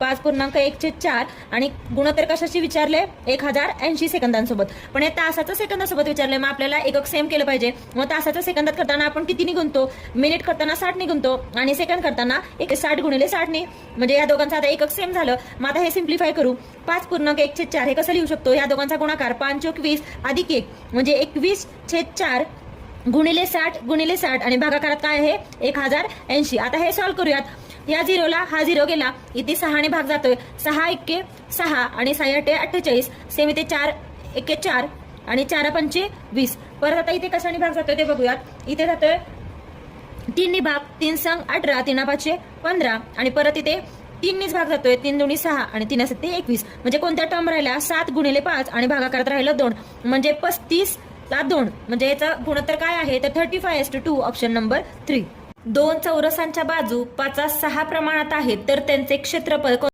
5.1/4 आणि गुणोत्तर कशाशी विचारले 1080 सेकंदांसोबत. पण हे तासाचं सेकंदासोबत विचारले, मग आपल्याला एकक सेम केलं पाहिजे. मग तासाचं सेकंदात करताना आपण कितीने गुणतो, मिनिट करताना 60 गुणतो आणि सेकंद करताना 60 गुणिले 60 म्हणजे या दोघांचं आता एकक सेम झालं. मग आता हे सिम्प्लिफाय करू. 5.1/4 हे कसं लिहू शकतो, या दोघांचा गुणाकार 5 × 20 + 1 म्हणजे 21/4 गुणिले 60 आणि भागाकारात काय आहे 1080. आता हे सॉल्व्ह करूयात. या झिरोला हा झिरो गेला, इथे 6 ने भाग जातोय. 6 × 6 आणि 6 × 48 सेम इथे 4 × 4 आणि 4 × 5 = 20. परत आता इथे कशाने भाग जातोय ते बघूयात. इथे जातोय 3 भाग, 3 संग 18, 3 5 15 आणि परत इथे 3 भाग जातोय, 3 2 6 आणि 3 7 21 म्हणजे कोणत्या टर्म राहिल्या 7 × 5 आणि भागाकारात राहिलं 2 म्हणजे 35/2 म्हणजे याचा गुणोत्तर काय आहे तर 35:2 ऑप्शन नंबर 3. दोन चौरसांच्या बाजू 5/6 प्रमाणात आहेत तर त्यांचे क्षेत्रफळ